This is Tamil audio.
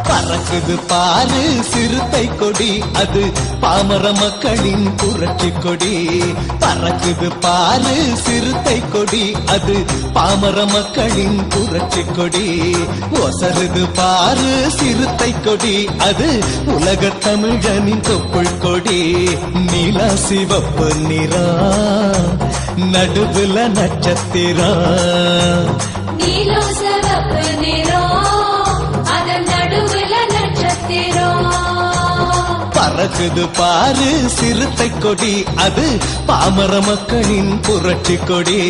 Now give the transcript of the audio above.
பறக்குது பாரு சிறுத்தை கொடி, அது பாமர மக்களின் புரட்சி கொடி. பறக்குது பாரு சிறுத்தை கொடி, அது பாமர மக்களின் புரட்சி கொடி. ஒசருது பாரு சிறுத்தை கொடி, அது உலக தமிழனின் தொப்புள் கொடி. நீலா சிவப்பு நிறா, நடுவுல நட்சத்திரம். நீலா சிவப்பு நிறம், அதன் நடுவுல நட்சத்திரம். பறக்குது பாரு சிறுத்தை கொடி, அது பாமர மக்களின் புரட்சி கொடி.